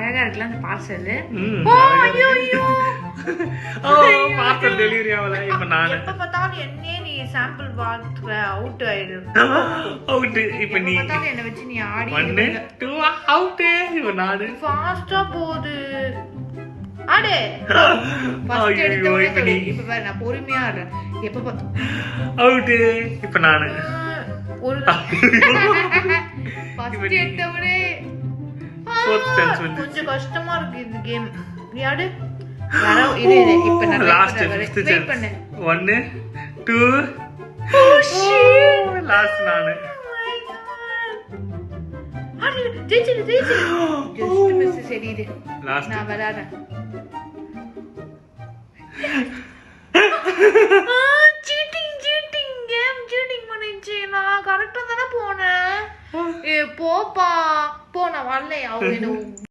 அழகா இருக்குல்ல அந்த பார்சல். பார்சல் டெலிவரி ஆகல. இப்ப நான் எப்ப பார்த்தாலும் என்னே நீ சாம்பிள் பாத்துற அவுட் ஆயிடு. அவுட். இப்ப நீ பார்த்தாலும் என்ன வச்சு நீ ஆடி 1 2 அவுட். இப்ப நான் ஃபாஸ்டா போகுது. ஆடு. ஃபர்ஸ்ட் எடுத்தோனே சொல்லு. இப்ப பாரு நான் பொறுமையா ஆடுறேன். எப்ப பார்த்தா அவுட். இப்ப நான் ஒரு ஃபர்ஸ்ட் எடுத்தோனே கொஞ்சம் கஷ்டமா இருக்கு இந்த கேம். நீ ஆடு. யாரோ இது இப்ப நான் லாஸ்ட் வெயிட் பண்ணு. 1 2 லாஸ்ட் நான் ஆடு. ஜெயிச்சிடு ஜஸ்ட் மிஸ். சரி இது லாஸ்ட் நான் விளையாடுறேன். சீட்டிங் கேம் சீட்டிங் பண்ணிச்சு. நான் கரெக்டா தானே போனேன். போப்பா போ. நான் வரலையா அவங்க